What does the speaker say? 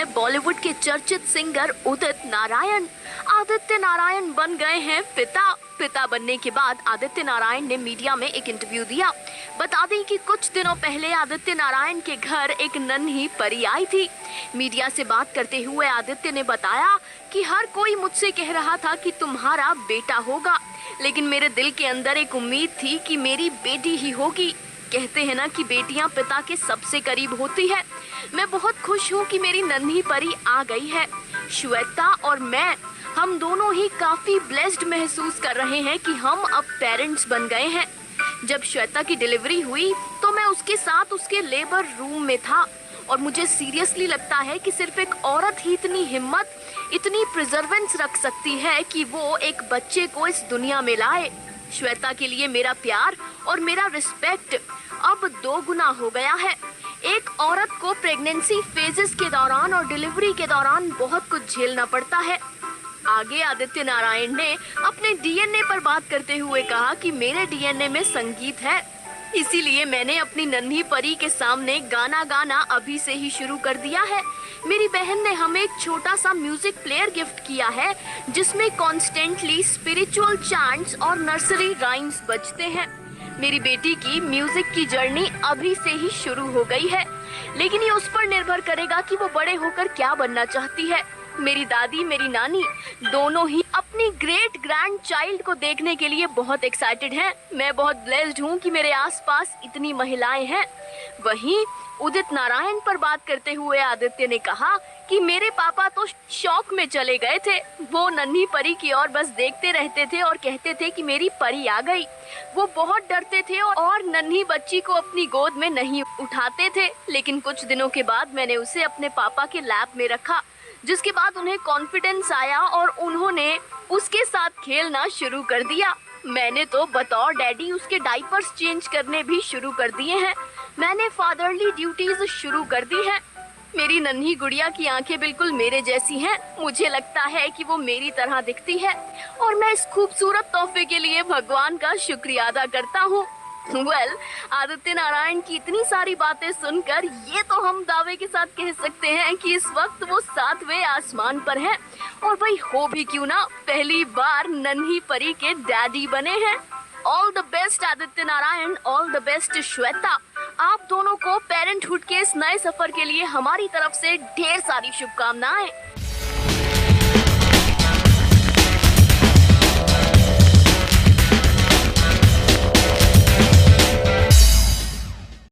बॉलीवुड के चर्चित सिंगर उदित नारायण। आदित्य नारायण बन गए हैं पिता बनने के बाद आदित्य नारायण ने मीडिया में एक इंटरव्यू दिया। बता दें कि कुछ दिनों पहले आदित्य नारायण के घर एक नन्ही परी आई थी। मीडिया से बात करते हुए आदित्य ने बताया कि हर कोई मुझसे कह रहा था कि तुम्हारा बेटा होगा, लेकिन मेरे दिल के अंदर एक उम्मीद थी कि मेरी बेटी ही होगी। कहते हैं ना कि बेटियां पिता के सबसे करीब होती है। मैं बहुत खुश हूँ कि मेरी नन्ही परी आ गई है। श्वेता और मैं, हम दोनों ही काफी ब्लेस्ड महसूस कर रहे हैं कि हम अब पेरेंट्स बन गए हैं। जब श्वेता की डिलीवरी हुई तो मैं उसके साथ उसके लेबर रूम में था और मुझे सीरियसली लगता है कि सिर्फ एक औरत ही इतनी हिम्मत, इतनी प्रिजर्वेंस रख सकती है कि वो एक बच्चे को इस दुनिया में लाए। श्वेता के लिए मेरा प्यार और मेरा रिस्पेक्ट अब 2 गुना हो गया है। एक औरत को प्रेगनेंसी फेजेस के दौरान और डिलीवरी के दौरान बहुत कुछ झेलना पड़ता है। आगे आदित्य नारायण ने अपने डीएनए पर बात करते हुए कहा कि मेरे डीएनए में संगीत है, इसीलिए मैंने अपनी नन्ही परी के सामने गाना गाना अभी से ही शुरू कर दिया है। मेरी बहन ने हमें एक छोटा सा म्यूजिक प्लेयर गिफ्ट किया है जिसमें कॉन्स्टेंटली स्पिरिचुअल चैंट्स और नर्सरी राइम्स बजते हैं। मेरी बेटी की म्यूजिक की जर्नी अभी से ही शुरू हो गई है, लेकिन ये उस पर निर्भर करेगा कि वो बड़े होकर क्या बनना चाहती है। मेरी दादी, मेरी नानी दोनों ही अपनी ग्रेट ग्रैंड चाइल्ड को देखने के लिए बहुत एक्साइटेड हैं। मैं बहुत ब्लेस्ड हूँ कि मेरे आसपास इतनी महिलाएं हैं। वहीं उदित नारायण पर बात करते हुए आदित्य ने कहा कि मेरे पापा तो शौक में चले गए थे। वो नन्ही परी की ओर बस देखते रहते थे और कहते थे कि मेरी परी आ गई। वो बहुत डरते थे और नन्ही बच्ची को अपनी गोद में नहीं उठाते थे, लेकिन कुछ दिनों के बाद मैंने उसे अपने पापा के लैप में रखा, जिसके बाद उन्हें कॉन्फिडेंस आया और उन्होंने उसके साथ खेलना शुरू कर दिया। मैंने तो बतौर डैडी उसके डाइपर्स चेंज करने भी शुरू कर दिए हैं। मैंने फादरली ड्यूटीज शुरू कर दी हैं। मेरी नन्ही गुड़िया की आंखें बिल्कुल मेरे जैसी हैं। मुझे लगता है कि वो मेरी तरह दिखती है और मैं इस खूबसूरत तोहफे के लिए भगवान का शुक्रिया अदा करता हूँ। आदित्य नारायण की इतनी सारी बातें सुनकर ये तो हम दावे के साथ कह सकते हैं कि इस वक्त वो 7वें आसमान पर हैं, और भाई हो भी क्यों ना, पहली बार नन्ही परी के डैडी बने हैं। All the best Aditya Narayan, all the best Shweta. आप दोनों को पेरेंटहुड के इस नए सफर के लिए हमारी तरफ से ढेर सारी शुभकामनाएं।